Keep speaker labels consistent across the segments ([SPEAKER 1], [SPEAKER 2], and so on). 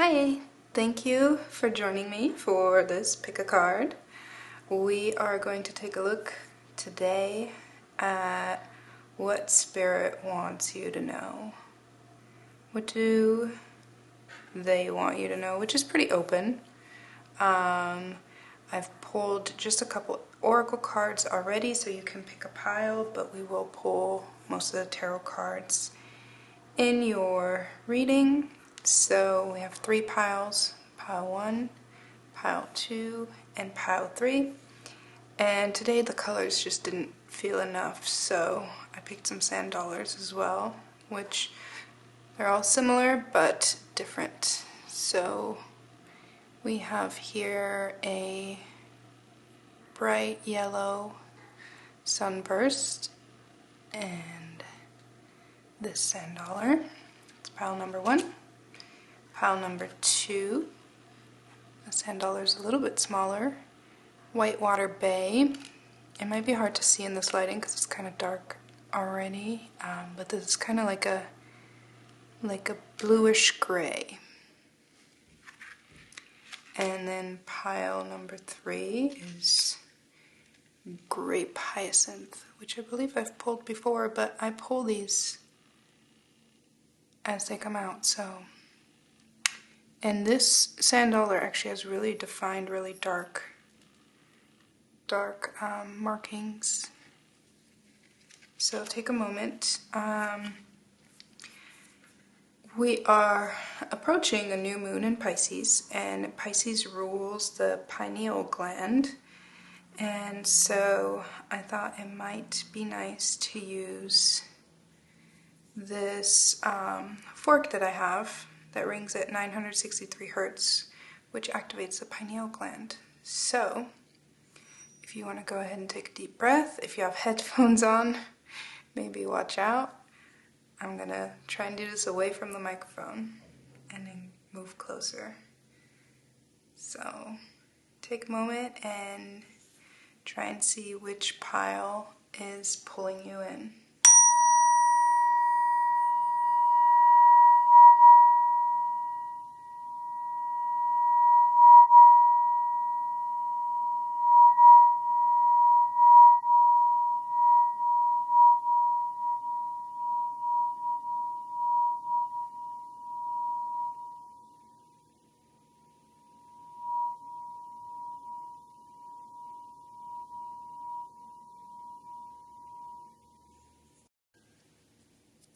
[SPEAKER 1] Hi, thank you for joining me for this pick a card. We are going to take a look today at what Spirit wants you to know. What do they want you to know? Which is pretty open. I've pulled just a couple oracle cards already, so you can pick a pile, but we will pull most of the tarot cards in your reading. So we have 3 piles, pile 1, pile 2, and pile 3. And today the colors just didn't feel enough, so I picked some sand dollars as well, which they're all similar but different. So we have here a bright yellow sunburst and this sand dollar. It's pile number 1. Pile number 2, the sand dollar is a little bit smaller. Whitewater Bay. It might be hard to see in this lighting because it's kind of dark already, but this is kind of like a bluish gray. And then pile number 3 is Grape Hyacinth, which I believe I've pulled before, but I pull these as they come out, so. And this sand dollar actually has really defined, really dark markings. So take a moment. We are approaching a new moon in Pisces, and Pisces rules the pineal gland. And so I thought it might be nice to use this fork that I have that rings at 963 hertz, which activates the pineal gland. So if you want to go ahead and take a deep breath, if you have headphones on, maybe watch out. I'm going to try and do this away from the microphone and then move closer. So take a moment and try and see which pile is pulling you in.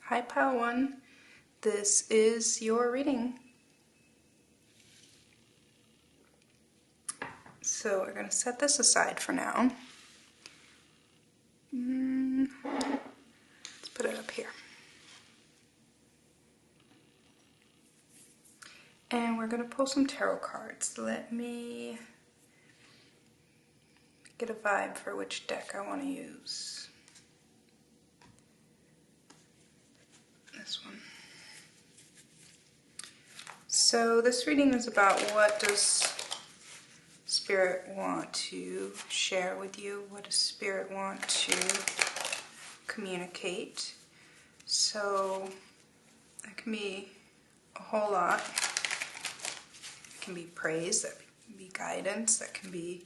[SPEAKER 1] Hi, pile 1. This is your reading. So we're going to set this aside for now. Let's put it up here. And we're going to pull some tarot cards. Let me get a vibe for which deck I want to use. This one. So this reading is about what does Spirit want to share with you? What does Spirit want to communicate? So that can be a whole lot. It can be praise, that can be guidance, that can be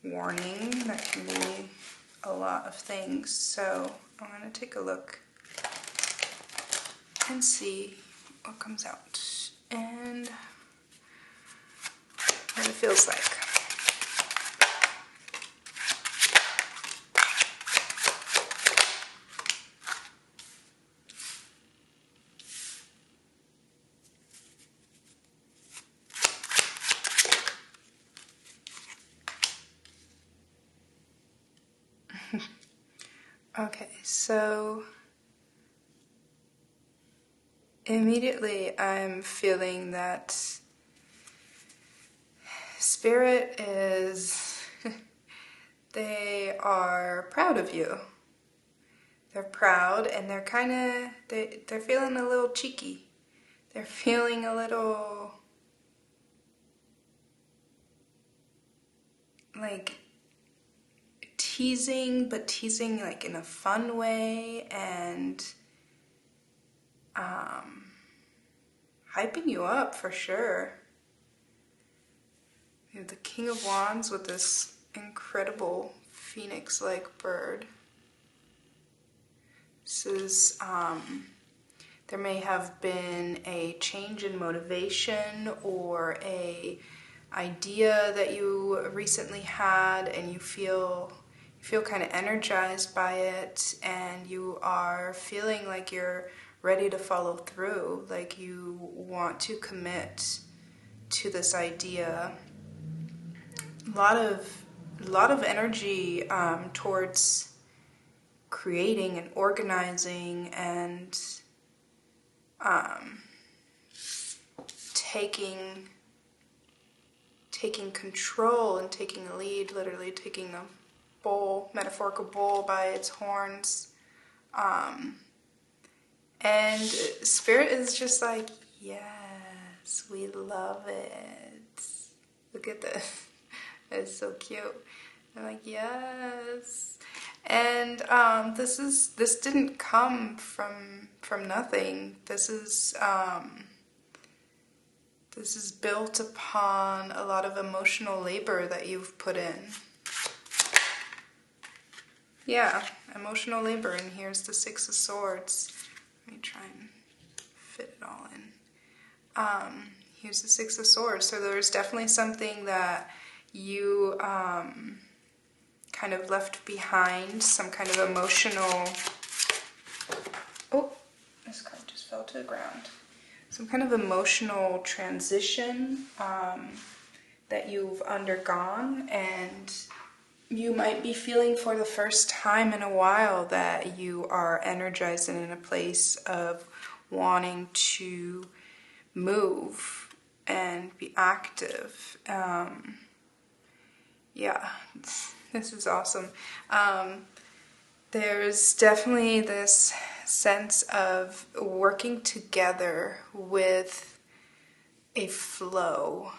[SPEAKER 1] warning, that can be a lot of things. So I'm going to take a look and see what comes out and what it feels like. Okay, so immediately I'm feeling that Spirit is, they are proud of you. They're proud and they're kind of, they're feeling a little cheeky. They're feeling a little like teasing, but teasing like in a fun way, and hyping you up for sure. We have the King of Wands with this incredible phoenix-like bird. This is, there may have been a change in motivation or a idea that you recently had, and you feel kind of energized by it, and you are feeling like you're ready to follow through, like you want to commit to this idea. A lot of energy towards creating and organizing and taking control and taking a lead, literally taking the bull, metaphorical bull, by its horns. And Spirit is just like, yes, we love it. Look at this. It's so cute. I'm like, yes. And this didn't come from nothing. This is built upon a lot of emotional labor that you've put in. Yeah, emotional labor. And here's the Six of Swords. Let me try and fit it all in. Here's the Six of Swords. So there's definitely something that you kind of left behind, some kind of emotional... Oh, this card just fell to the ground. Some kind of emotional transition that you've undergone, and you might be feeling for the first time in a while that you are energized and in a place of wanting to move and be active. Yeah, this is awesome. There's definitely this sense of working together with a flow.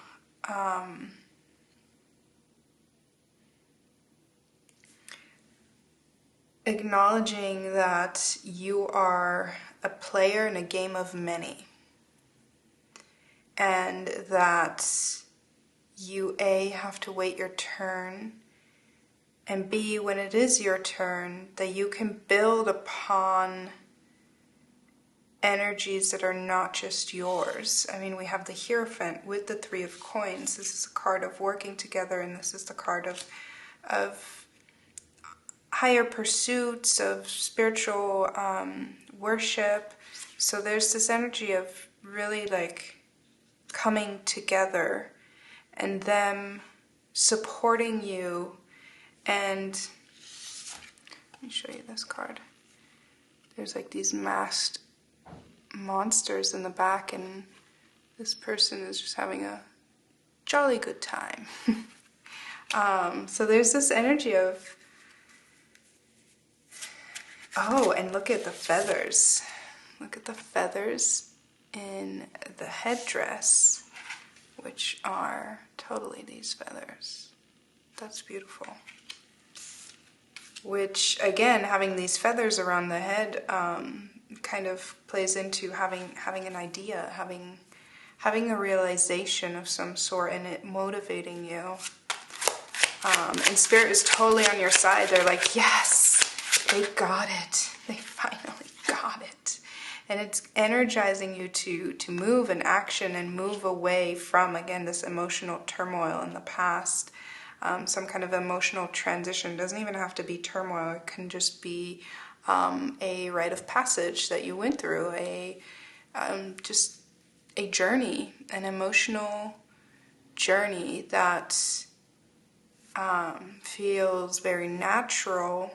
[SPEAKER 1] Acknowledging that you are a player in a game of many, and that you A, have to wait your turn, and B, when it is your turn, that you can build upon energies that are not just yours. I mean, we have the Hierophant with the Three of Coins. This is a card of working together, and this is the card of higher pursuits, of spiritual worship. So there's this energy of really like coming together and them supporting you. And let me show you this card. There's like these masked monsters in the back, and this person is just having a jolly good time. So there's this energy of, oh, and look at the feathers. Look at the feathers in the headdress, which are totally these feathers. That's beautiful. Which, again, having these feathers around the head kind of plays into having an idea, having a realization of some sort, and it motivating you. And Spirit is totally on your side. They're like, yes, they got it. They finally got it. And it's energizing you to move in action and move away from, again, this emotional turmoil in the past. Some kind of emotional transition. It doesn't even have to be turmoil. It can just be a rite of passage that you went through, just a journey, an emotional journey that feels very natural,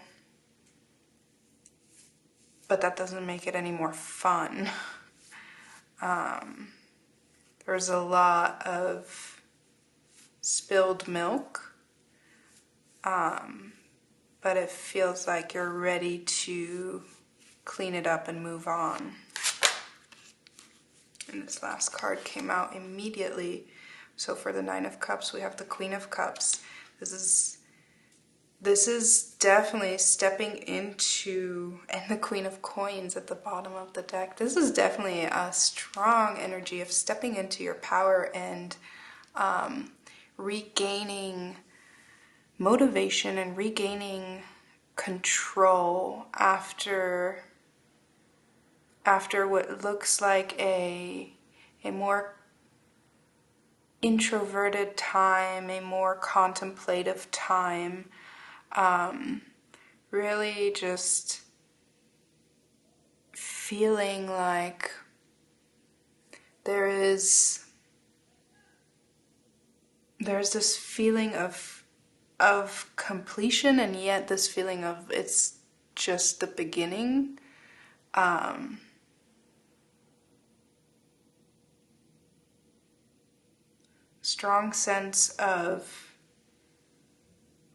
[SPEAKER 1] but that doesn't make it any more fun. There's a lot of spilled milk. But it feels like you're ready to clean it up and move on. And this last card came out immediately. So for the Nine of Cups, we have the Queen of Cups. This is this is definitely stepping into, and the Queen of Coins at the bottom of the deck, this is definitely a strong energy of stepping into your power and regaining motivation and regaining control after what looks like a more introverted time, a more contemplative time. Really just feeling like there's this feeling of completion, and yet this feeling of it's just the beginning. Strong sense of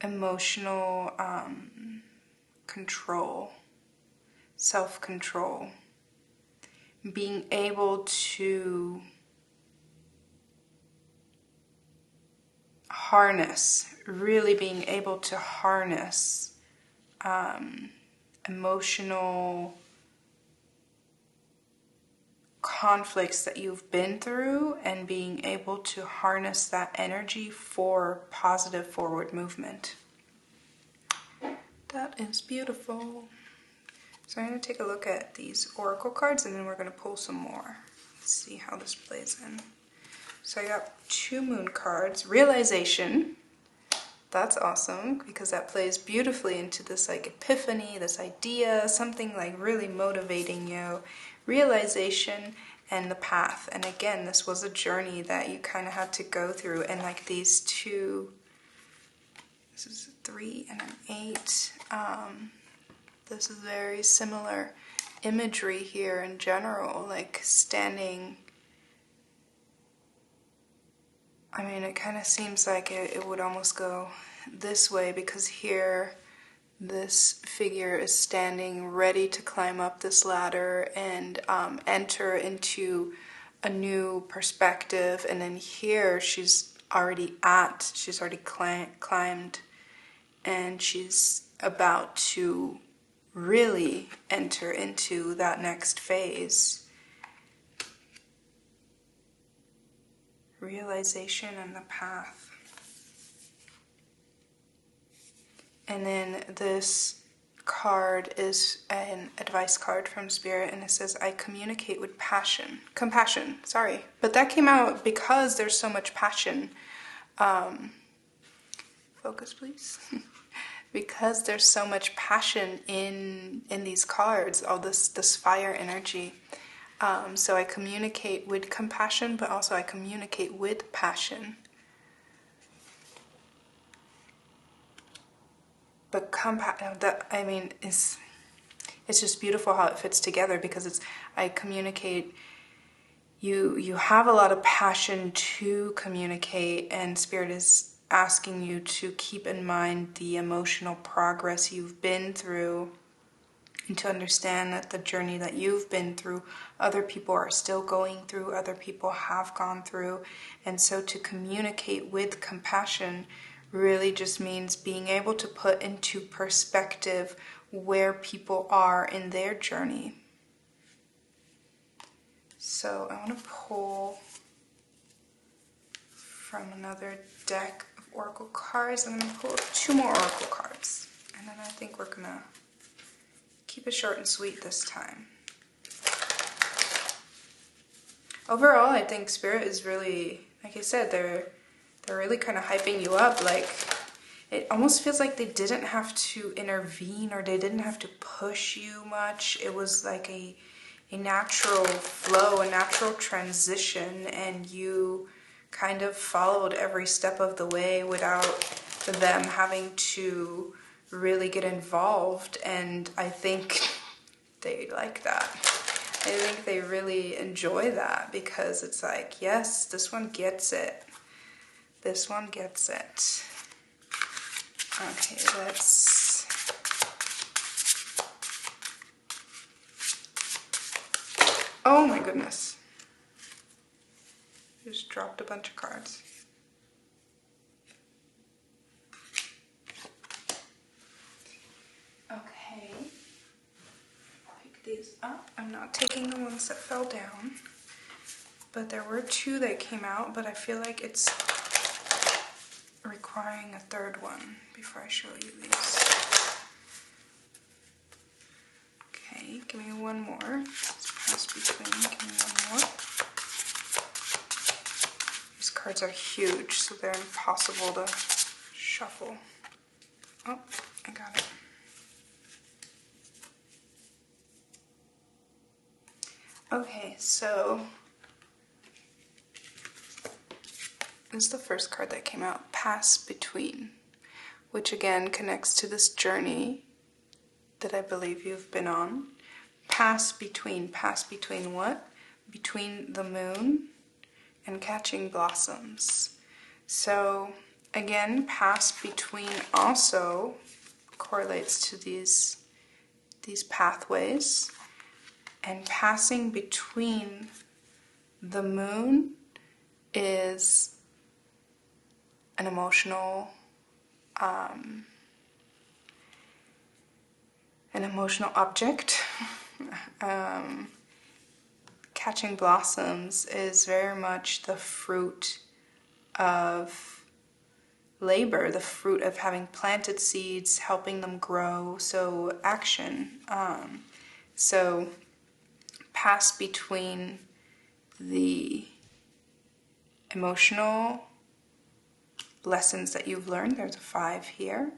[SPEAKER 1] emotional control, self-control, being able to harness, really being able to harness emotional conflicts that you've been through, and being able to harness that energy for positive forward movement. That is beautiful. So I'm going to take a look at these oracle cards, and then we're going to pull some more. Let's see how this plays in. So I got 2 moon cards. Realization. That's awesome, because that plays beautifully into this like epiphany, this idea, something like really motivating you. Realization and the path. And again, this was a journey that you kind of had to go through, and like these 2, this is a 3 and an 8. This is very similar imagery here in general, like standing. I mean, it kind of seems like it would almost go this way, because here this figure is standing ready to climb up this ladder and enter into a new perspective. And then here she's already climbed, and she's about to really enter into that next phase. Realization and the path. And then this card is an advice card from Spirit, and it says, I communicate with compassion, sorry. But that came out because there's so much passion. Focus, please. Because there's so much passion in these cards, all this fire energy. So I communicate with compassion, but also I communicate with passion. But it's just beautiful how it fits together, because I communicate. You have a lot of passion to communicate, and Spirit is asking you to keep in mind the emotional progress you've been through, and to understand that the journey that you've been through, other people are still going through, other people have gone through. And so to communicate with compassion really just means being able to put into perspective where people are in their journey. So I want to pull from another deck of oracle cards. I'm going to pull 2 more oracle cards, and then I think we're going to keep it short and sweet this time. Overall, I think Spirit is really, like I said, they're really kind of hyping you up. Like, it almost feels like they didn't have to intervene, or they didn't have to push you much. It was like a natural flow, a natural transition, and you kind of followed every step of the way without them having to really get involved. And I think they like that. I think they really enjoy that, because it's like, yes, this one gets it. This one gets it. Okay, let's... Oh my goodness. Just dropped a bunch of cards. up. I'm not taking the ones that fell down, but there were 2 that came out, but I feel like it's requiring a 3rd one before I show you these. Okay, give me one more. Let's pass between, give me one more. These cards are huge, so they're impossible to shuffle. Oh, I got it. Okay, so this is the first card that came out, Pass Between, which again connects to this journey that I believe you've been on. Pass between what? Between the moon and catching blossoms. So again, pass between also correlates to these pathways. And passing between the moon is an emotional object. Catching blossoms is very much the fruit of labor, the fruit of having planted seeds, helping them grow. So action. So pass between the emotional lessons that you've learned. There's a 5 here,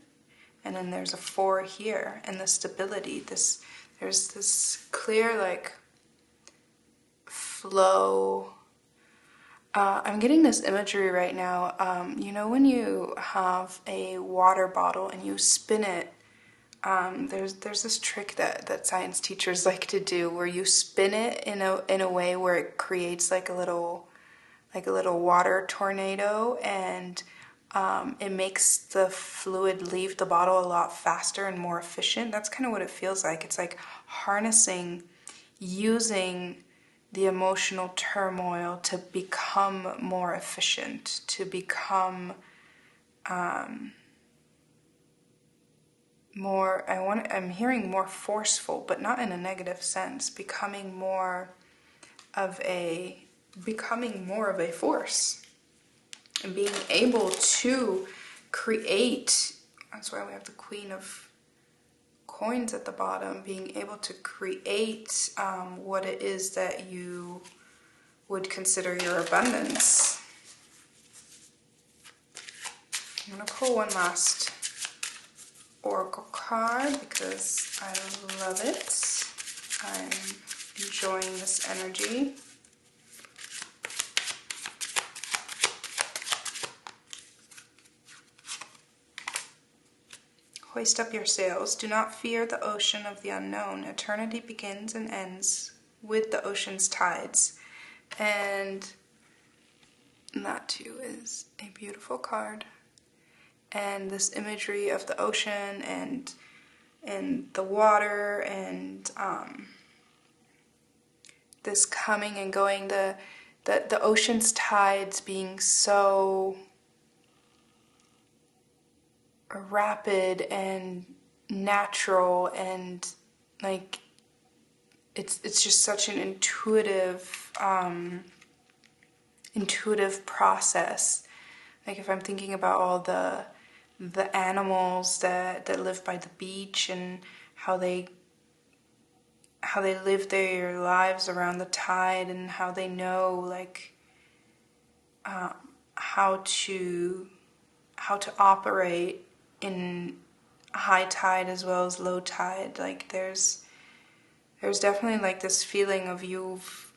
[SPEAKER 1] and then there's a 4 here, and the stability. There's this clear like flow. I'm getting this imagery right now. You know when you have a water bottle and you spin it. There's this trick that science teachers like to do, where you spin it in a way where it creates like a little water tornado, and it makes the fluid leave the bottle a lot faster and more efficient. That's kind of what it feels like. It's like harnessing, using the emotional turmoil to become more efficient, to become more, I'm hearing more forceful, but not in a negative sense, becoming more of a force, and being able to create. That's why we have the Queen of Coins at the bottom, being able to create what it is that you would consider your abundance. I'm going to pull one last oracle card because I love it. I'm enjoying this energy. Hoist up your sails. Do not fear the ocean of the unknown. Eternity begins and ends with the ocean's tides. And that too is a beautiful card. And this imagery of the ocean and the water and this coming and going, the ocean's tides being so rapid and natural, and like it's just such an intuitive process. Like if I'm thinking about all the animals that live by the beach and how they live their lives around the tide, and how they know like how to operate in high tide as well as low tide. Like there's definitely like this feeling of you've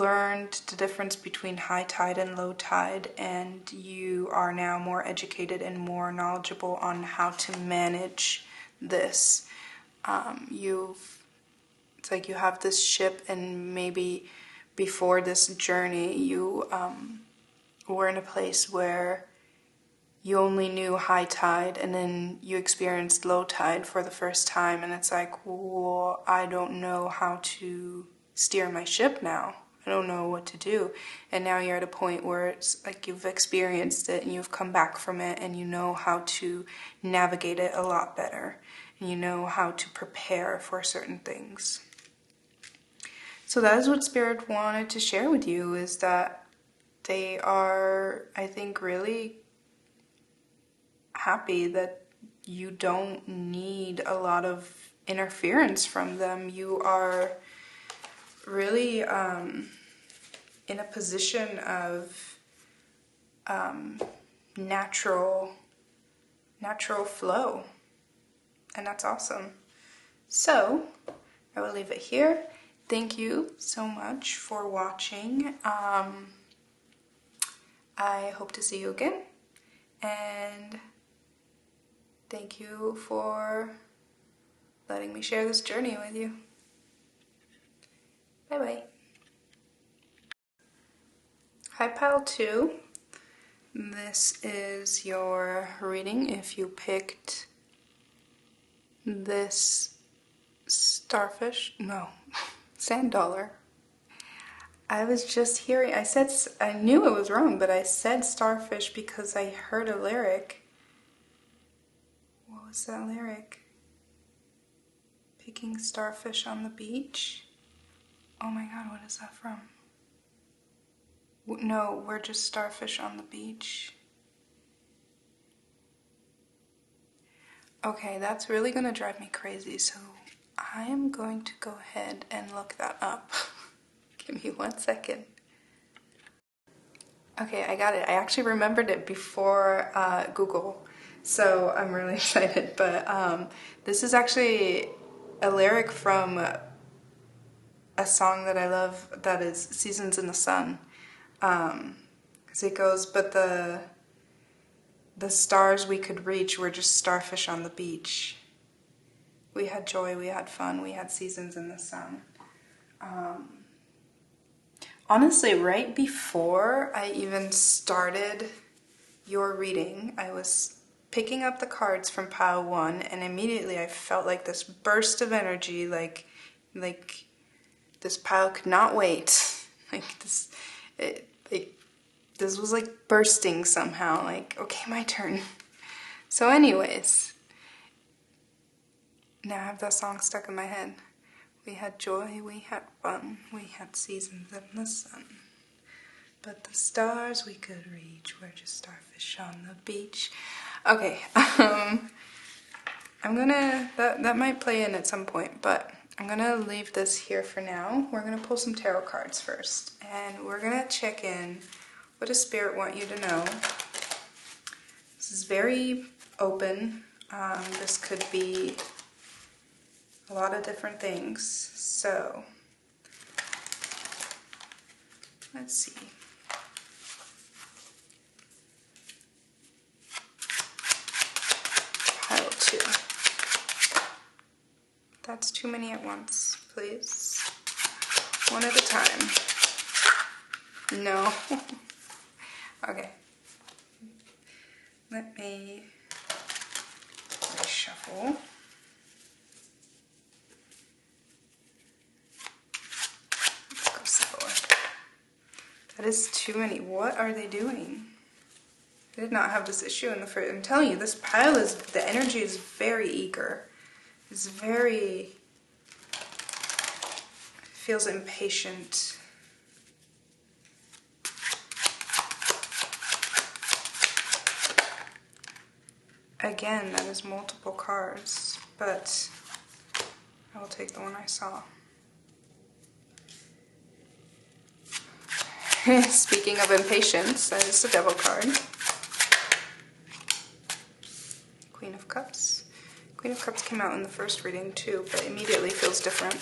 [SPEAKER 1] learned the difference between high tide and low tide, and you are now more educated and more knowledgeable on how to manage this. It's like you have this ship, and maybe before this journey you were in a place where you only knew high tide, and then you experienced low tide for the first time, and it's like, well, I don't know how to steer my ship now. I don't know what to do. And now you're at a point where it's like you've experienced it and you've come back from it, and you know how to navigate it a lot better. and you know how to prepare for certain things. So that is what Spirit wanted to share with you, is that they are, I think, really happy that you don't need a lot of interference from them. You are really in a position of natural flow, and that's awesome. So I will leave it here. Thank you so much for watching. I hope to see you again, and thank you for letting me share this journey with you. Bye bye. Hi Pile 2. This is your reading if you picked this starfish, no, sand dollar. I was just hearing, I knew it was wrong, but I said starfish because I heard a lyric. What was that lyric? Picking starfish on the beach? Oh my god, what is that from? No, we're just starfish on the beach. Okay, that's really gonna drive me crazy, so I am going to go ahead and look that up. Give me 1 second. Okay, I got it. I actually remembered it before Google, so I'm really excited. But this is actually a lyric from a song that I love, that is Seasons in the Sun. Because it goes, but the stars we could reach were just starfish on the beach. We had joy, we had fun, we had seasons in the sun. Honestly, right before I even started your reading, I was picking up the cards from pile 1, and immediately I felt like this burst of energy, like this pile could not wait. This was like bursting somehow, like, okay, my turn. So anyways, now I have that song stuck in my head. We had joy, we had fun, we had seasons in the sun. But the stars we could reach were just starfish on the beach. Okay, I'm gonna, that might play in at some point, but I'm gonna leave this here for now. We're gonna pull some tarot cards first, and we're gonna check in. What does Spirit want you to know? This is very open. This could be a lot of different things. So, let's see. Pile 2. That's too many at once, please. One at a time. No. Okay. Let me reshuffle. Let's go slower. That is too many. What are they doing? I did not have this issue in the first. I'm telling you, this pile is, the energy is very eager. It's very, feels impatient. Again, that is multiple cards, but I will take the one I saw. Speaking of impatience, that is the Devil card. Queen of Cups. Queen of Cups came out in the first reading too, but immediately feels different.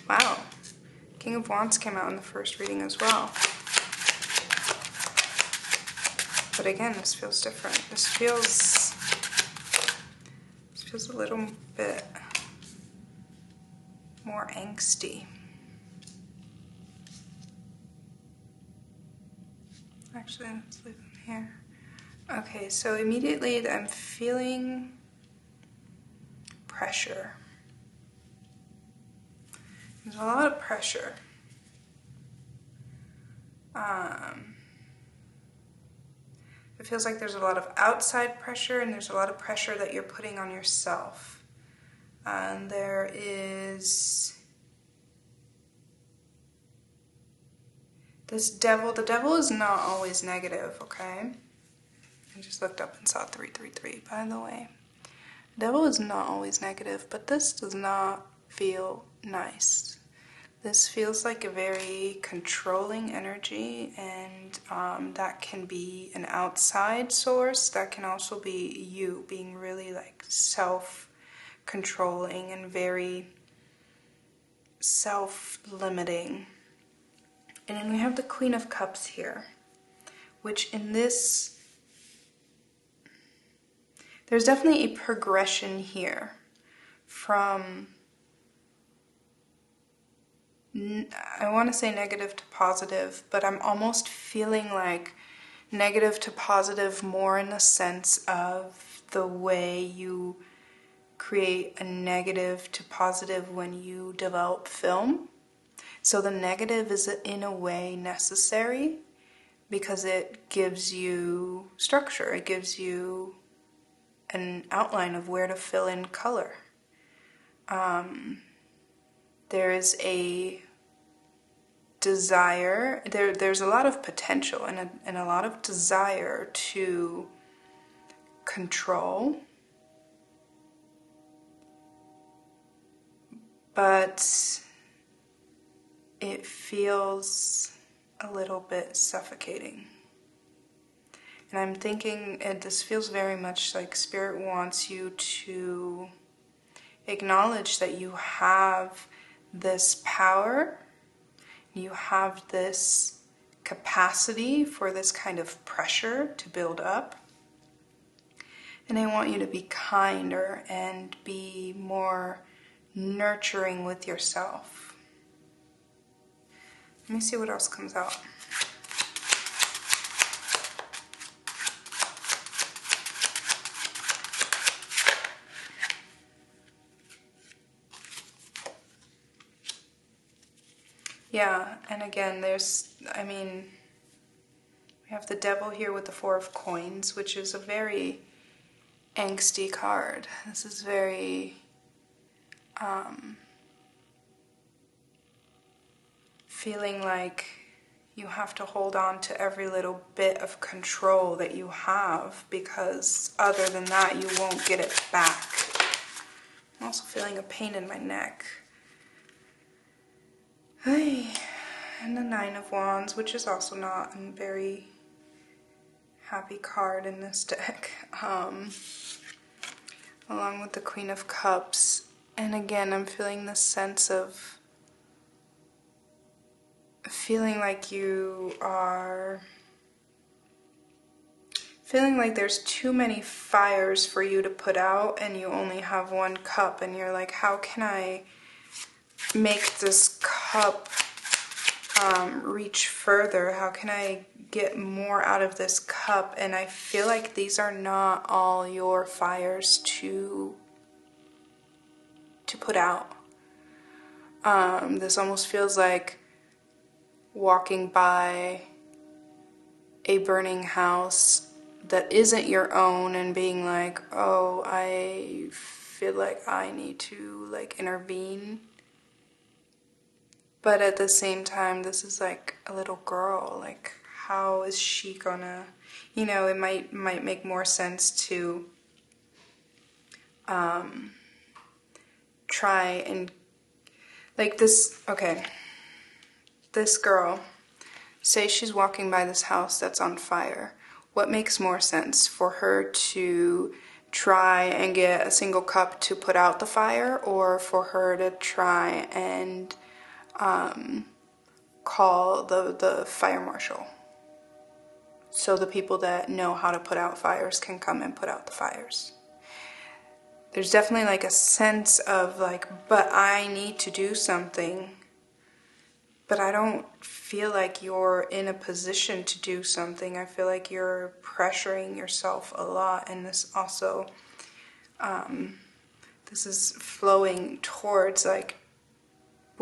[SPEAKER 1] Wow. King of Wands came out in the first reading as well. But again, this feels different. This feels a little bit more angsty. Actually, let's leave them here. Okay, so immediately I'm feeling pressure. There's a lot of pressure. it feels like there's a lot of outside pressure and there's a lot of pressure that you're putting on yourself. And there is this devil. The devil is not always negative, okay? I just looked up and saw 333, by the way. The devil is not always negative, but this does not feel nice. This feels like a very controlling energy, and that can be an outside source. That can also be you being really like self-controlling and very self-limiting. And then we have the Queen of Cups here, which in this, there's definitely a progression here from, I want to say negative to positive, but I'm almost feeling like negative to positive more in the sense of the way you create a negative to positive when you develop film. So the negative is in a way necessary because it gives you structure, it gives you an outline of where to fill in color. There is a desire, there's a lot of potential and a lot of desire to control, but it feels a little bit suffocating. And I'm thinking, this feels very much like Spirit wants you to acknowledge that you have this power, you have this capacity for this kind of pressure to build up. And I want you to be kinder and be more nurturing with yourself. Let me see what else comes out. Yeah, and again, we have the Devil here with the Four of Coins, which is a very angsty card. This is very feeling like you have to hold on to every little bit of control that you have, because other than that you won't get it back. I'm also feeling a pain in my neck. And the Nine of Wands, which is also not a very happy card in this deck, along with the Queen of Cups. And again, I'm feeling this sense of feeling like you are feeling like there's too many fires for you to put out and you only have one cup, and you're like, how can I make this cup reach further? How can I get more out of this cup? And I feel like these are not all your fires to put out. This almost feels like walking by a burning house that isn't your own and being like, oh, I feel like I need to like intervene. But at the same time, this is like a little girl. Like, how is she gonna, it might make more sense to try and, like this, okay, this girl, say she's walking by this house that's on fire. What makes more sense, for her to try and get a single cup to put out the fire, or for her to try and call the fire marshal so the people that know how to put out fires can come and put out the fires? There's definitely like a sense of like, but I need to do something, but I don't feel like you're in a position to do something. I feel like you're pressuring yourself a lot, and this also, this is flowing towards like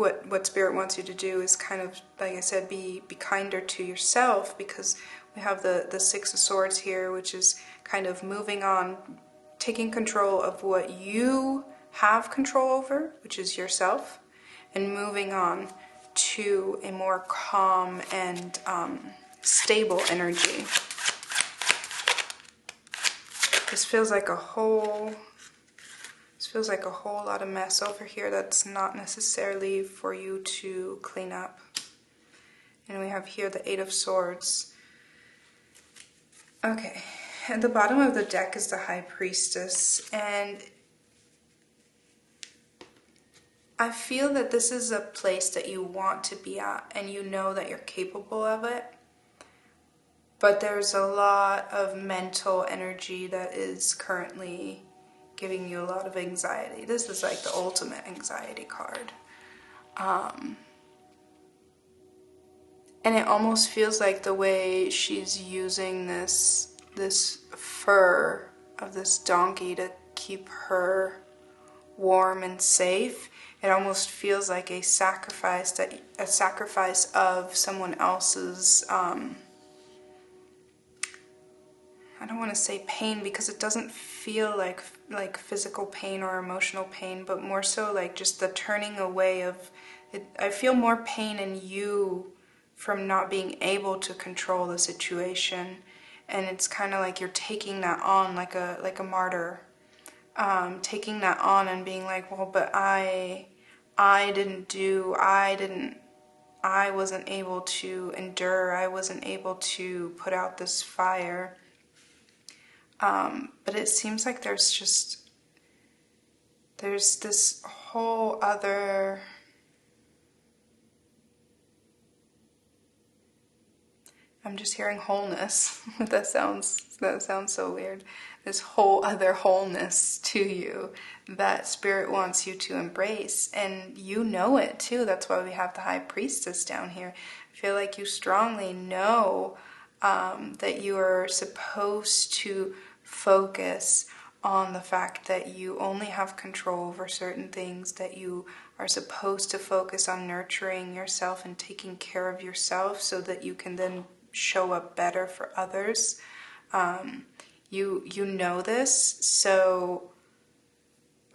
[SPEAKER 1] what Spirit wants you to do is kind of, like I said, be kinder to yourself, because we have the Six of Swords here, which is kind of moving on, taking control of what you have control over, which is yourself, and moving on to a more calm and stable energy. This feels like a whole lot of mess over here that's not necessarily for you to clean up. And we have here the Eight of Swords. Okay, at the bottom of the deck is the High Priestess, and I feel that this is a place that you want to be at, and you know that you're capable of it. But there's a lot of mental energy that is currently giving you a lot of anxiety. This is like the ultimate anxiety card. And it almost feels like the way she's using this fur of this donkey to keep her warm and safe. It almost feels like a sacrifice of someone else's, I don't want to say pain, because it doesn't feel like physical pain or emotional pain, but more so like just the turning away of it. I feel more pain in you from not being able to control the situation, and it's kind of like you're taking that on like a martyr, taking that on and being like, well, but I wasn't able to endure, I wasn't able to put out this fire. But it seems like there's this whole other, I'm just hearing wholeness. that sounds so weird. This whole other wholeness to you that Spirit wants you to embrace, and you know it too. That's why we have the High Priestess down here. I feel like you strongly know that you are supposed to focus on the fact that you only have control over certain things, that you are supposed to focus on nurturing yourself and taking care of yourself so that you can then show up better for others. You know this, so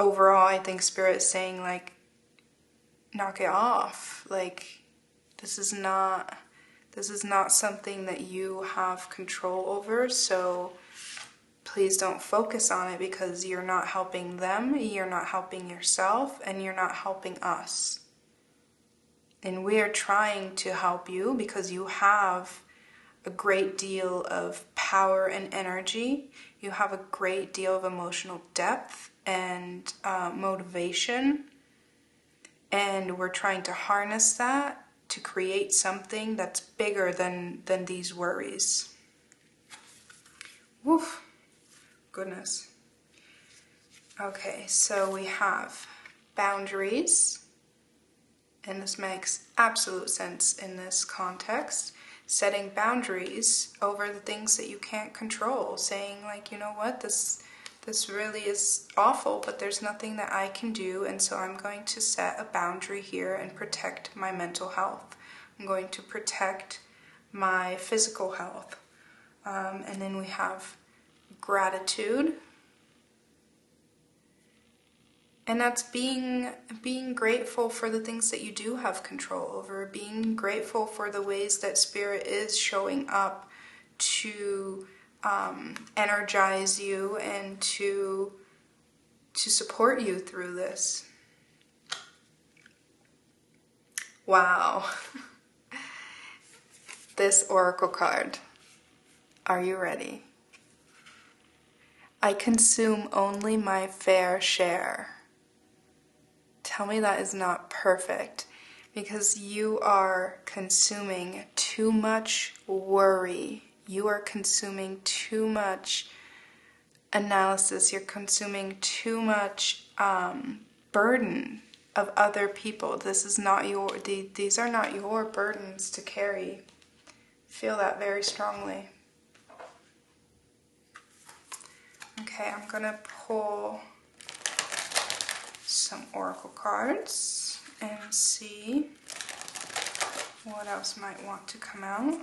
[SPEAKER 1] overall I think Spirit is saying, like, knock it off. Like, this is not something that you have control over, so please don't focus on it, because you're not helping them, you're not helping yourself, and you're not helping us. And we are trying to help you because you have a great deal of power and energy. You have a great deal of emotional depth and motivation. And we're trying to harness that to create something that's bigger than these worries. Woof. Goodness. Okay, so we have boundaries, and this makes absolute sense in this context. Setting boundaries over the things that you can't control, saying, like, you know what, this really is awful, but there's nothing that I can do, and so I'm going to set a boundary here and protect my mental health. I'm going to protect my physical health. And then we have gratitude, and that's being grateful for the things that you do have control over, being grateful for the ways that Spirit is showing up to energize you and to support you through this. Wow. This oracle card. Are you ready? I consume only my fair share. Tell me that is not perfect, because you are consuming too much worry. You are consuming too much analysis. You're consuming too much burden of other people. These are not your burdens to carry. Feel that very strongly. Okay, I'm gonna pull some oracle cards and see what else might want to come out.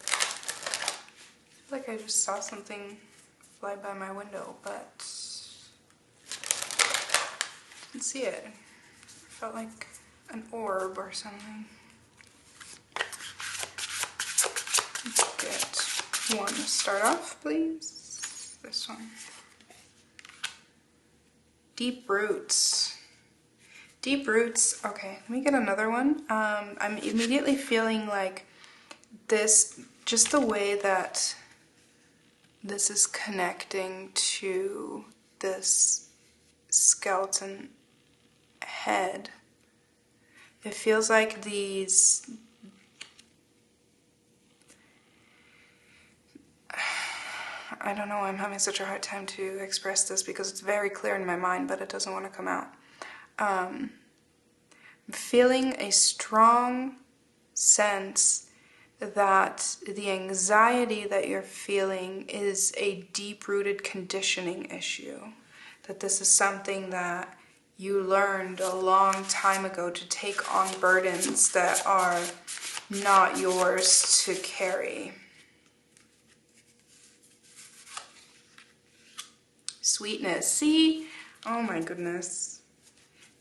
[SPEAKER 1] I feel like I just saw something fly by my window, but I didn't see it. It felt like an orb or something. Let's get one to start off, please. This one. Deep roots. Deep roots. Okay, let me get another one. I'm immediately feeling like this, just the way that this is connecting to this skeleton head. It feels like these, I don't know, I'm having such a hard time to express this because it's very clear in my mind, but it doesn't want to come out. I'm feeling a strong sense that the anxiety that you're feeling is a deep-rooted conditioning issue. That this is something that you learned a long time ago to take on burdens that are not yours to carry. Sweetness. See? Oh my goodness.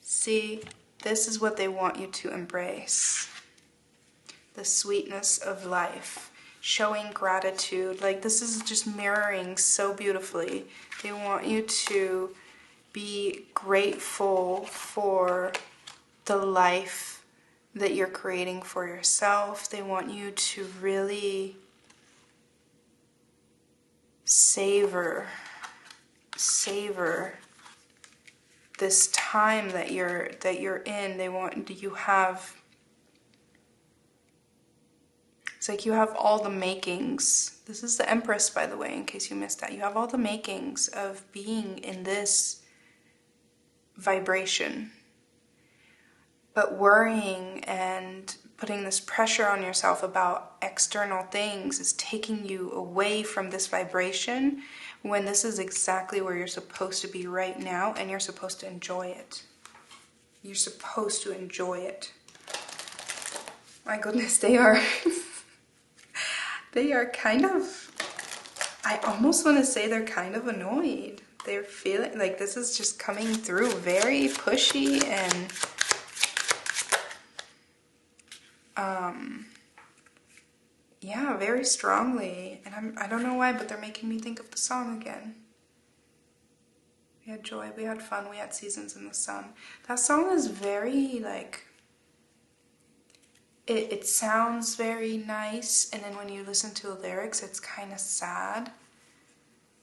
[SPEAKER 1] See, this is what they want you to embrace. The sweetness of life. Showing gratitude. Like, this is just mirroring so beautifully. They want you to be grateful for the life that you're creating for yourself. They want you to really savor this time that you're in. They want you have, it's like you have all the makings. This is the Empress, by the way, in case you missed that. You have all the makings of being in this vibration. But worrying and putting this pressure on yourself about external things is taking you away from this vibration, when this is exactly where you're supposed to be right now, and you're supposed to enjoy it. You're supposed to enjoy it. My goodness, they are they are kind of, I almost want to say they're kind of annoyed. They're feeling like this is just coming through very pushy and yeah, very strongly. And I don't know why, but they're making me think of the song again. We had joy, we had fun, we had seasons in the sun. That song is very, like, it sounds very nice, and then when you listen to the lyrics, it's kind of sad.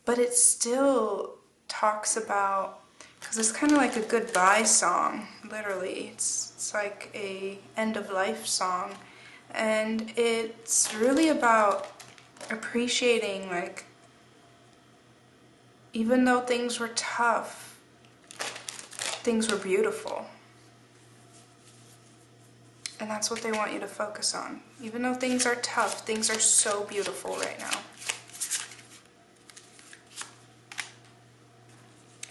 [SPEAKER 1] But it still talks about, because it's kind of like a goodbye song, literally. It's like a end of life song. And it's really about appreciating, like, even though things were tough, things were beautiful. And that's what they want you to focus on. Even though things are tough, things are so beautiful right now.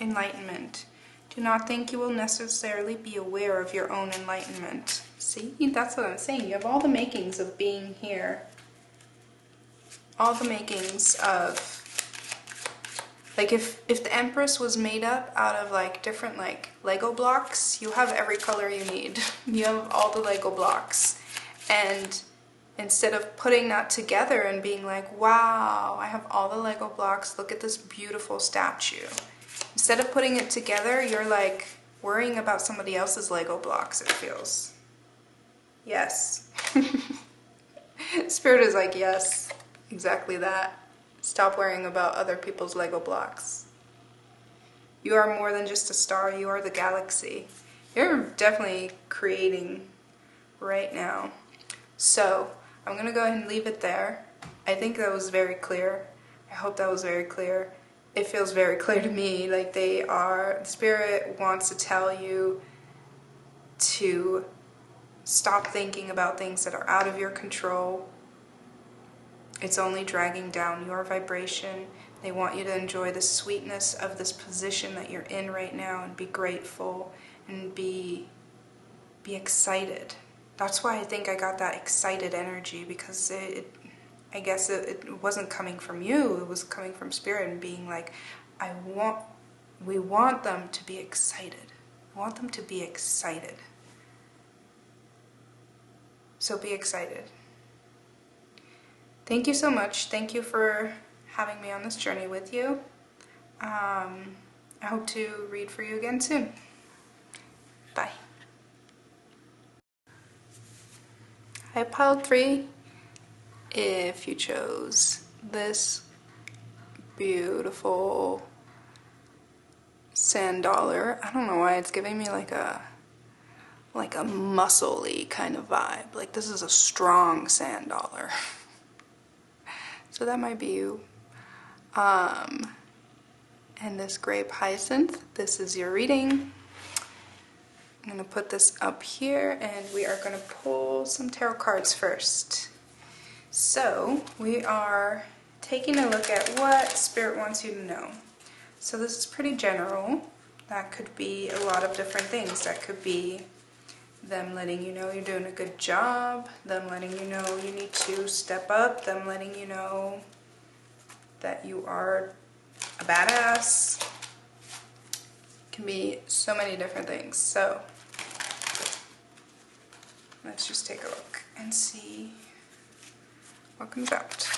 [SPEAKER 1] Enlightenment. Do not think you will necessarily be aware of your own enlightenment. See, that's what I'm saying. You have all the makings of being here. All the makings of, like, if the Empress was made up out of, like, different, like, Lego blocks, you have every color you need. You have all the Lego blocks. And instead of putting that together and being like, wow, I have all the Lego blocks, look at this beautiful statue. Instead of putting it together, you're, like, worrying about somebody else's Lego blocks, it feels. Yes. Spirit is like, yes, exactly that. Stop worrying about other people's Lego blocks. You are more than just a star, you are the galaxy. You're definitely creating right now. So, I'm going to go ahead and leave it there. I think that was very clear. I hope that was very clear. It feels very clear to me, like Spirit wants to tell you to stop thinking about things that are out of your control. It's only dragging down your vibration. They want you to enjoy the sweetness of this position that you're in right now and be grateful and be excited. That's why I think I got that excited energy, because I guess it wasn't coming from you, it was coming from Spirit and being like, we want them to be excited. I want them to be excited. So be excited. Thank you so much. Thank you for having me on this journey with you. I hope to read for you again soon. Bye. Hi, pile 3. If you chose this beautiful sand dollar, I don't know why it's giving me like a muscle-y kind of vibe. Like this is a strong sand dollar. So that might be you. And this grape hyacinth, this is your reading. I'm going to put this up here and we are going to pull some tarot cards first. So we are taking a look at what Spirit wants you to know. So this is pretty general. That could be a lot of different things. That could be them letting you know you're doing a good job, them letting you know you need to step up, them letting you know that you are a badass. Can be so many different things. So let's just take a look and see what comes out.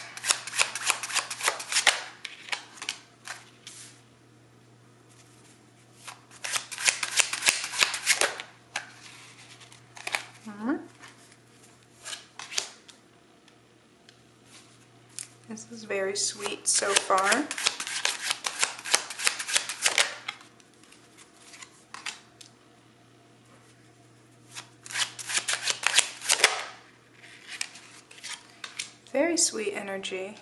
[SPEAKER 1] This is very sweet so far. Very sweet energy.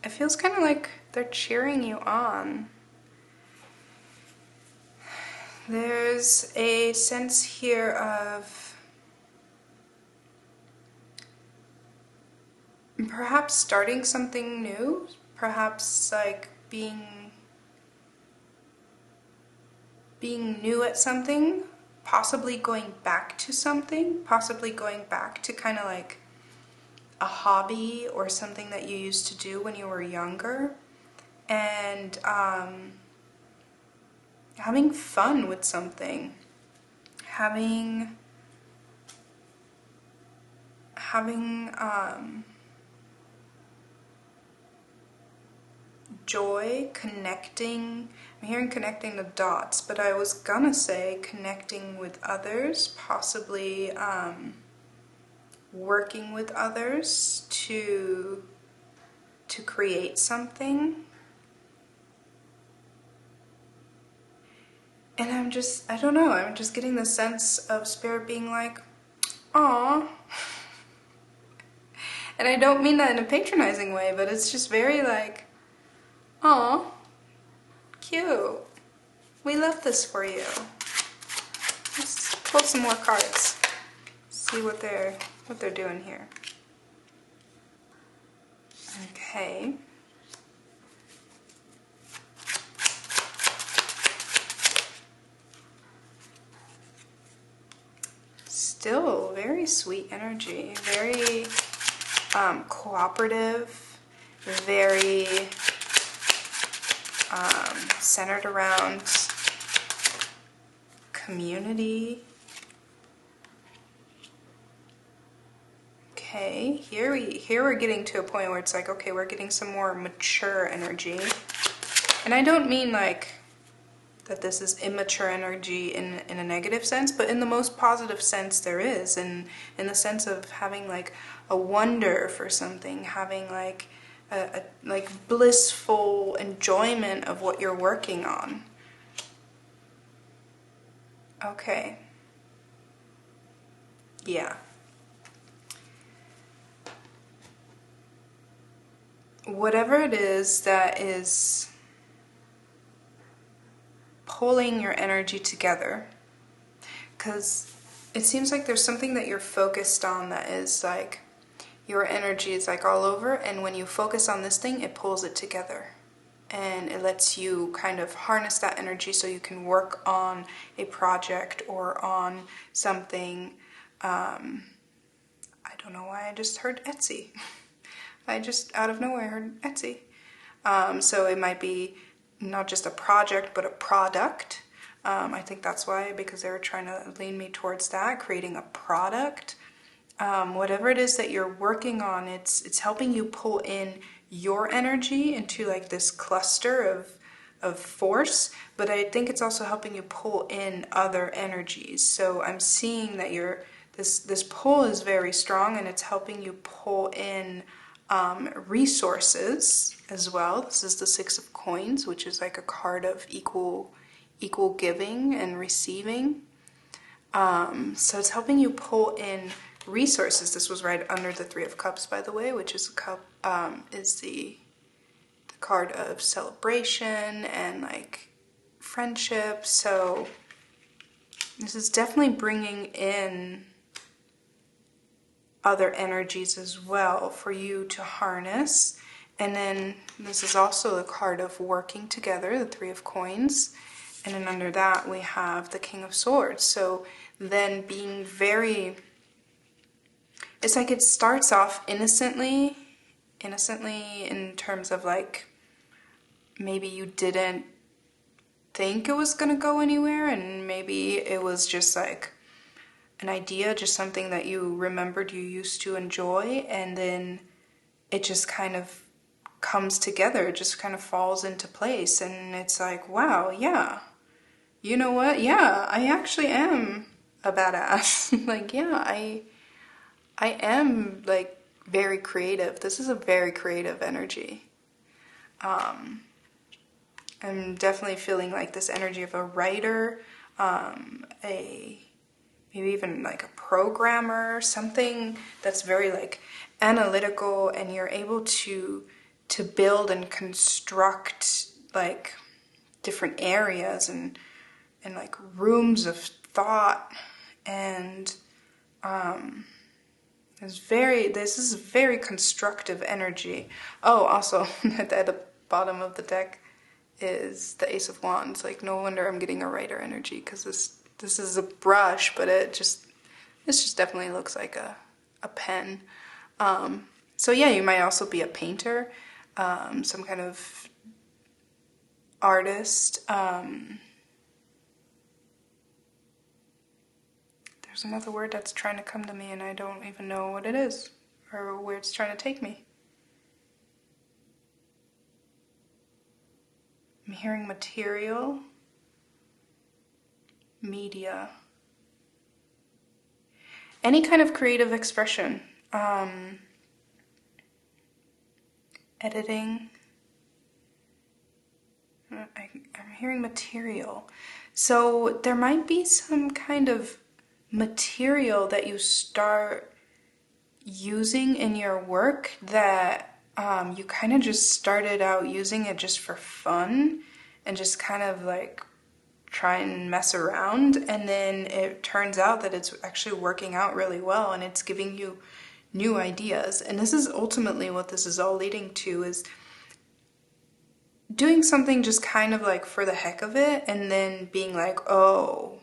[SPEAKER 1] It feels kind of like they're cheering you on. There's a sense here of perhaps starting something new, perhaps like being new at something, possibly going back to something, possibly going back to kind of like a hobby or something that you used to do when you were younger, and having fun with something, having joy, connecting. I'm hearing connecting the dots, but I was gonna say connecting with others, possibly working with others to create something. And I don't know, I'm just getting the sense of Spirit being like, aw. And I don't mean that in a patronizing way, but it's just very like, aw, cute. We love this for you. Let's pull some more cards. See what they're doing here. Okay. Still very sweet energy, very cooperative, very centered around community. Okay, here we're getting to a point where it's like, okay, we're getting some more mature energy. And I don't mean like that this is immature energy in a negative sense, but in the most positive sense there is, and in the sense of having like a wonder for something, having like a like blissful enjoyment of what you're working on. Okay. Yeah. Whatever it is that is pulling your energy together, because it seems like there's something that you're focused on that is like, your energy is like all over, and when you focus on this thing, it pulls it together. And it lets you kind of harness that energy so you can work on a project or on something. I don't know why I just heard Etsy. I just out of nowhere heard Etsy. So it might be not just a project, but a product. I think that's why, because they were trying to lean me towards that, creating a product. Whatever it is that you're working on, it's helping you pull in your energy into like this cluster of force, but I think it's also helping you pull in other energies. So I'm seeing that this pull is very strong, and it's helping you pull in resources as well. This is the Six of Coins, which is like a card of equal giving and receiving. So it's helping you pull in resources. This was right under the Three of Cups, by the way, which is the card of celebration and like friendship. So this is definitely bringing in other energies as well for you to harness. And then this is also the card of working together, the Three of Coins. And then under that we have the King of Swords. So then being very, it's like it starts off innocently in terms of like maybe you didn't think it was gonna go anywhere, and maybe it was just like an idea, just something that you remembered you used to enjoy, and then it just kind of comes together, it just kind of falls into place, and it's like, wow, yeah, you know what, yeah, I actually am a badass. Like, yeah, I am like very creative. This is a very creative energy. I'm definitely feeling like this energy of a writer, maybe even like a programmer, something that's very like analytical, and you're able to build and construct like different areas and like rooms of thought, and this is very constructive energy. Oh, also at the bottom of the deck is the Ace of Wands. Like, no wonder I'm getting a writer energy, because this is a brush, but this just definitely looks like a pen. So yeah, you might also be a painter, some kind of artist. There's another word that's trying to come to me, and I don't even know what it is or where it's trying to take me. I'm hearing material, media, any kind of creative expression, editing. I'm hearing material. So there might be some kind of material that you start using in your work that you kind of just started out using it just for fun and just kind of like try and mess around, and then it turns out that it's actually working out really well, and it's giving you new ideas. And this is ultimately what this is all leading to, is doing something just kind of like for the heck of it, and then being like, oh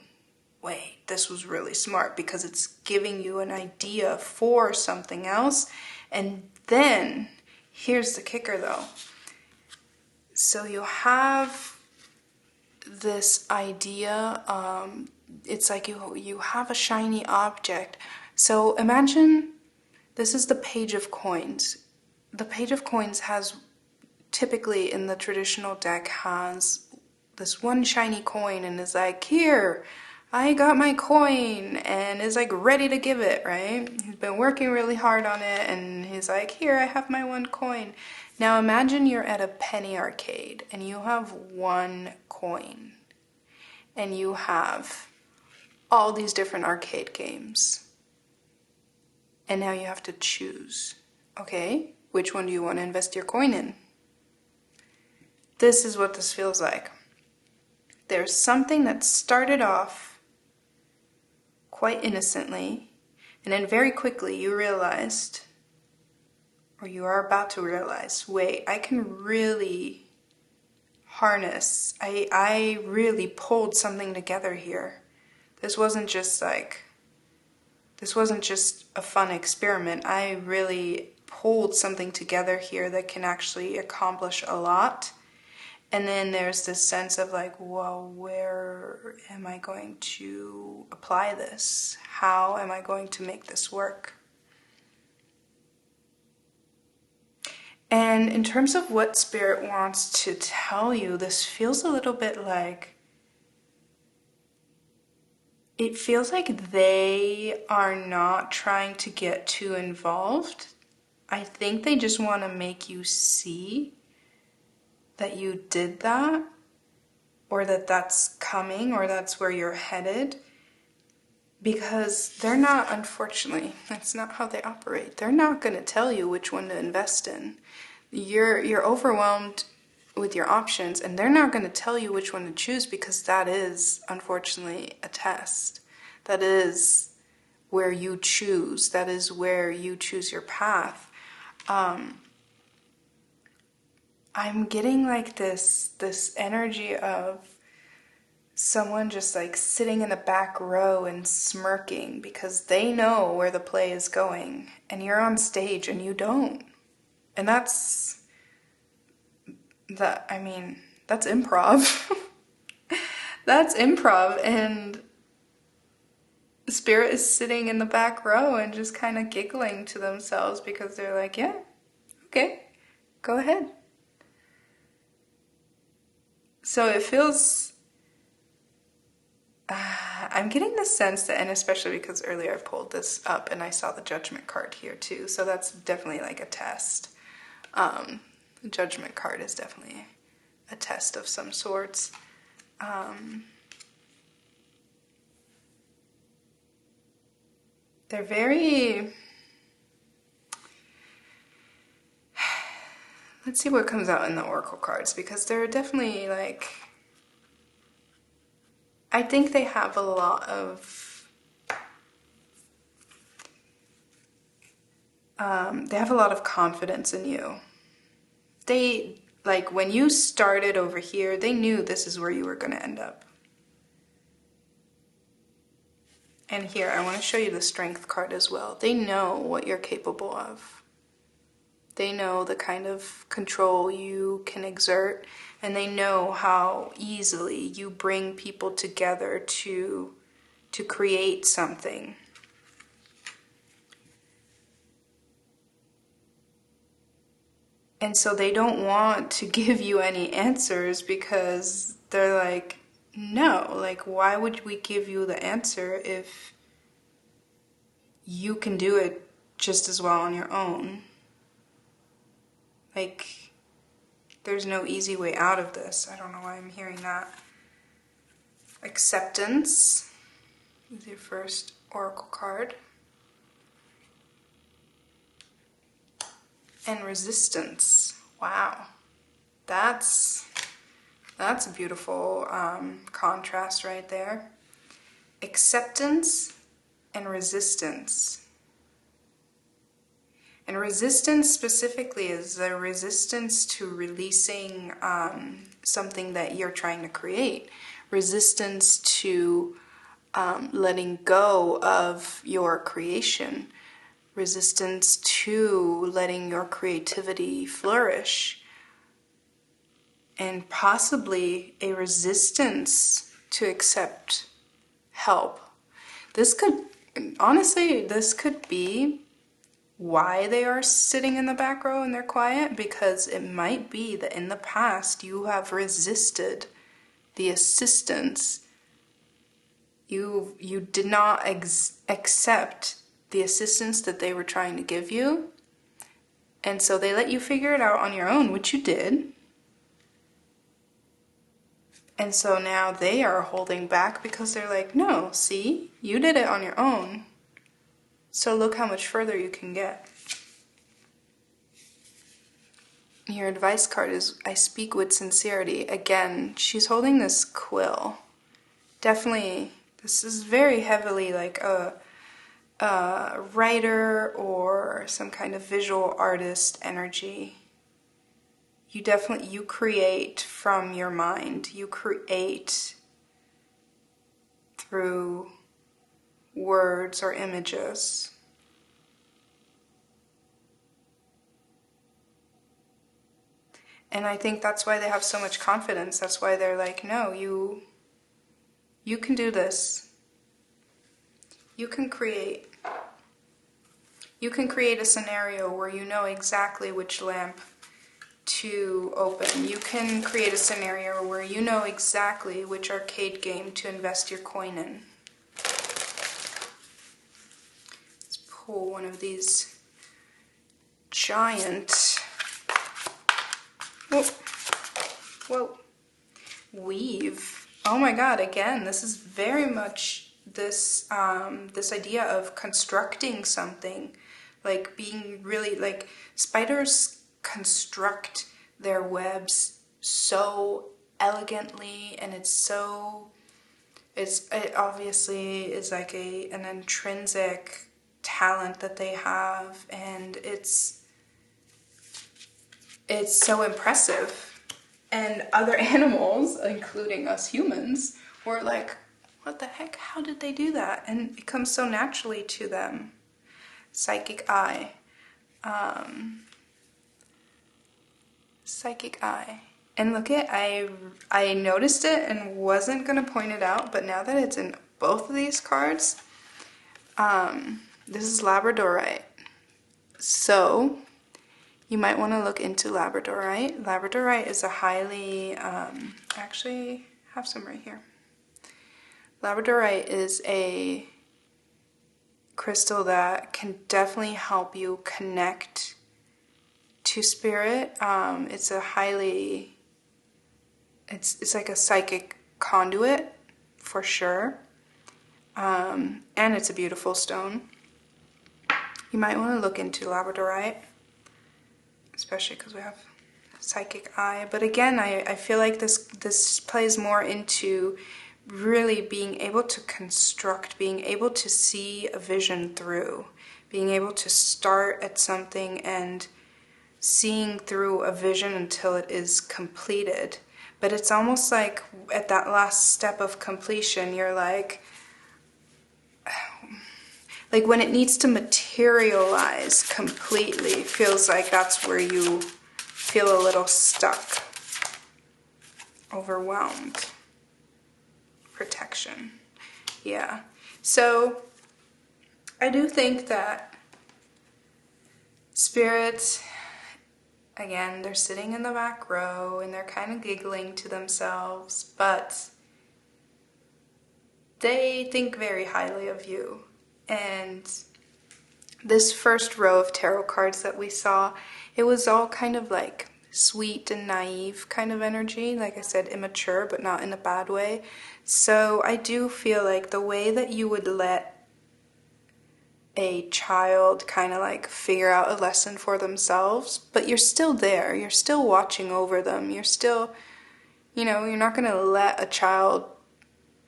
[SPEAKER 1] wait, this was really smart, because it's giving you an idea for something else. And then here's the kicker though. So you have this idea, it's like you have a shiny object. So imagine this is the Page of Coins. The Page of Coins has, typically in the traditional deck, has this one shiny coin and is like, here, I got my coin, and is like ready to give it, right? He's been working really hard on it, and he's like, here, I have my one coin. Now imagine you're at a penny arcade and you have one coin, and you have all these different arcade games, and now you have to choose, okay, which one do you want to invest your coin in? This is what this feels like. There's something that started off quite innocently, and then very quickly you realized or you are about to realize, wait, I can really harness. I really pulled something together here. This wasn't just a fun experiment. I really pulled something together here that can actually accomplish a lot. And then there's this sense of like, well, where am I going to apply this? How am I going to make this work? And in terms of what Spirit wants to tell you, this feels a little bit like, it feels like they are not trying to get too involved. I think they just want to make you see that you did that, or that that's coming, or that's where you're headed. Because they're not, unfortunately, that's not how they operate. They're not going to tell you which one to invest in. You're overwhelmed with your options, and they're not going to tell you which one to choose, because that is, unfortunately, a test. That is where you choose. That is where you choose your path. I'm getting like this energy of someone just like sitting in the back row and smirking because they know where the play is going, and you're on stage and you don't. And that's improv. That's improv, and Spirit is sitting in the back row and just kind of giggling to themselves because they're like, yeah, okay, go ahead. So it feels, I'm getting the sense that, and especially because earlier I pulled this up and I saw the Judgment card here too, so that's definitely like a test. The Judgment card is definitely a test of some sorts. They're very... Let's see what comes out in the Oracle cards, because they're definitely like... I think they have a lot of... they have a lot of confidence in you. They, like, when you started over here, they knew this is where you were going to end up. And here, I want to show you the Strength card as well. They know what you're capable of. They know the kind of control you can exert, and they know how easily you bring people together to create something. And so they don't want to give you any answers because they're like, no, like, why would we give you the answer if you can do it just as well on your own? Like, there's no easy way out of this. I don't know why I'm hearing that. Acceptance is your first Oracle card. And resistance. Wow. That's a beautiful contrast right there. Acceptance and resistance. And resistance specifically is the resistance to releasing something that you're trying to create. Resistance to letting go of your creation. Resistance to letting your creativity flourish. And possibly a resistance to accept help. This could be why they are sitting in the back row and they're quiet, because it might be that in the past you have resisted the assistance. You did not accept the assistance that they were trying to give you, and so they let you figure it out on your own, which you did. And so now they are holding back because they're like, no, see, you did it on your own. So look how much further you can get. Your advice card is, I speak with sincerity. Again, she's holding this quill. Definitely, this is very heavily like writer or some kind of visual artist energy. You create from your mind. You create through words or images. And I think that's why they have so much confidence. That's why they're like, no, you can do this. You can create a scenario where you know exactly which lamp to open. You can create a scenario where you know exactly which arcade game to invest your coin in. Let's pull one of these giant, whoa, weave. Oh my god, again, this is very much this this idea of constructing something, like being really, like, spiders construct their webs so elegantly, and it obviously is like an intrinsic talent that they have, and it's so impressive. And other animals, including us humans, were like, what the heck, how did they do that? And it comes so naturally to them. Psychic eye. Psychic eye. And look at, I noticed it and wasn't going to point it out, but now that it's in both of these cards, this is Labradorite. So, you might want to look into Labradorite. Labradorite is a highly, actually, I have some right here. Labradorite is a crystal that can definitely help you connect to spirit. It's a highly, it's like a psychic conduit for sure, and it's a beautiful stone. You might want to look into Labradorite, especially because we have psychic eye. But again, I feel like this plays more into really being able to construct, being able to see a vision through, being able to start at something and seeing through a vision until it is completed. But it's almost like at that last step of completion, you're like when it needs to materialize completely, feels like that's where you feel a little stuck, overwhelmed. Protection. Yeah. So I do think that spirits, again, they're sitting in the back row and they're kind of giggling to themselves, but they think very highly of you. And this first row of tarot cards that we saw, it was all kind of like sweet and naive kind of energy. Like I said, immature, but not in a bad way. So I do feel like the way that you would let a child kind of like figure out a lesson for themselves, but you're still there, you're still watching over them, you're still, you're not going to let a child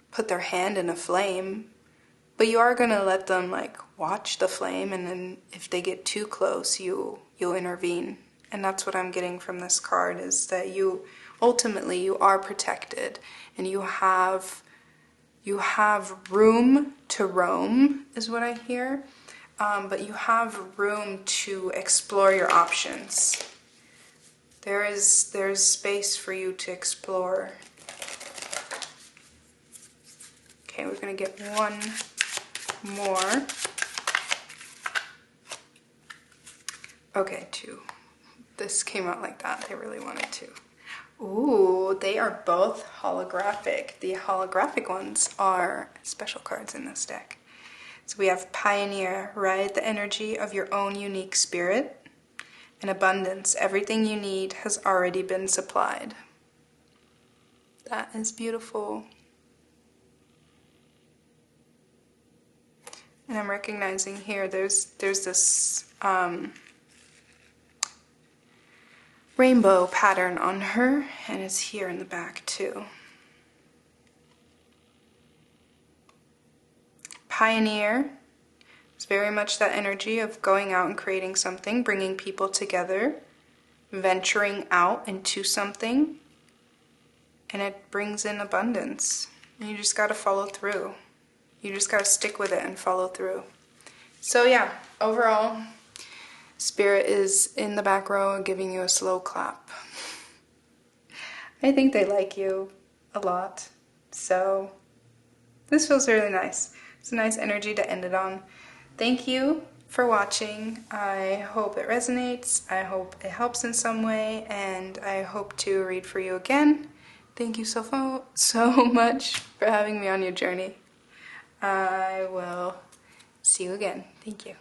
[SPEAKER 1] put their hand in a flame, but you are going to let them like watch the flame, and then if they get too close, you'll intervene. And that's what I'm getting from this card, is that you ultimately you are protected, and you have room to roam, is what I hear. But you have room to explore your options. There's space for you to explore. Okay, we're gonna get one more. Okay, two. This came out like that. They really wanted to. Ooh, they are both holographic. The holographic ones are special cards in this deck. So we have Pioneer, ride the energy of your own unique spirit. And Abundance, everything you need has already been supplied. That is beautiful. And I'm recognizing here there's this rainbow pattern on her, and it's here in the back too. Pioneer, It's very much that energy of going out and creating something, bringing people together, venturing out into something, and it brings in abundance. And you just got to follow through. You just got to stick with it and follow through. So yeah, overall, Spirit is in the back row giving you a slow clap. I think they like you a lot. So this feels really nice. It's a nice energy to end it on. Thank you for watching. I hope it resonates. I hope it helps in some way, and I hope to read for you again. Thank you so much for having me on your journey. I will see you again. Thank you.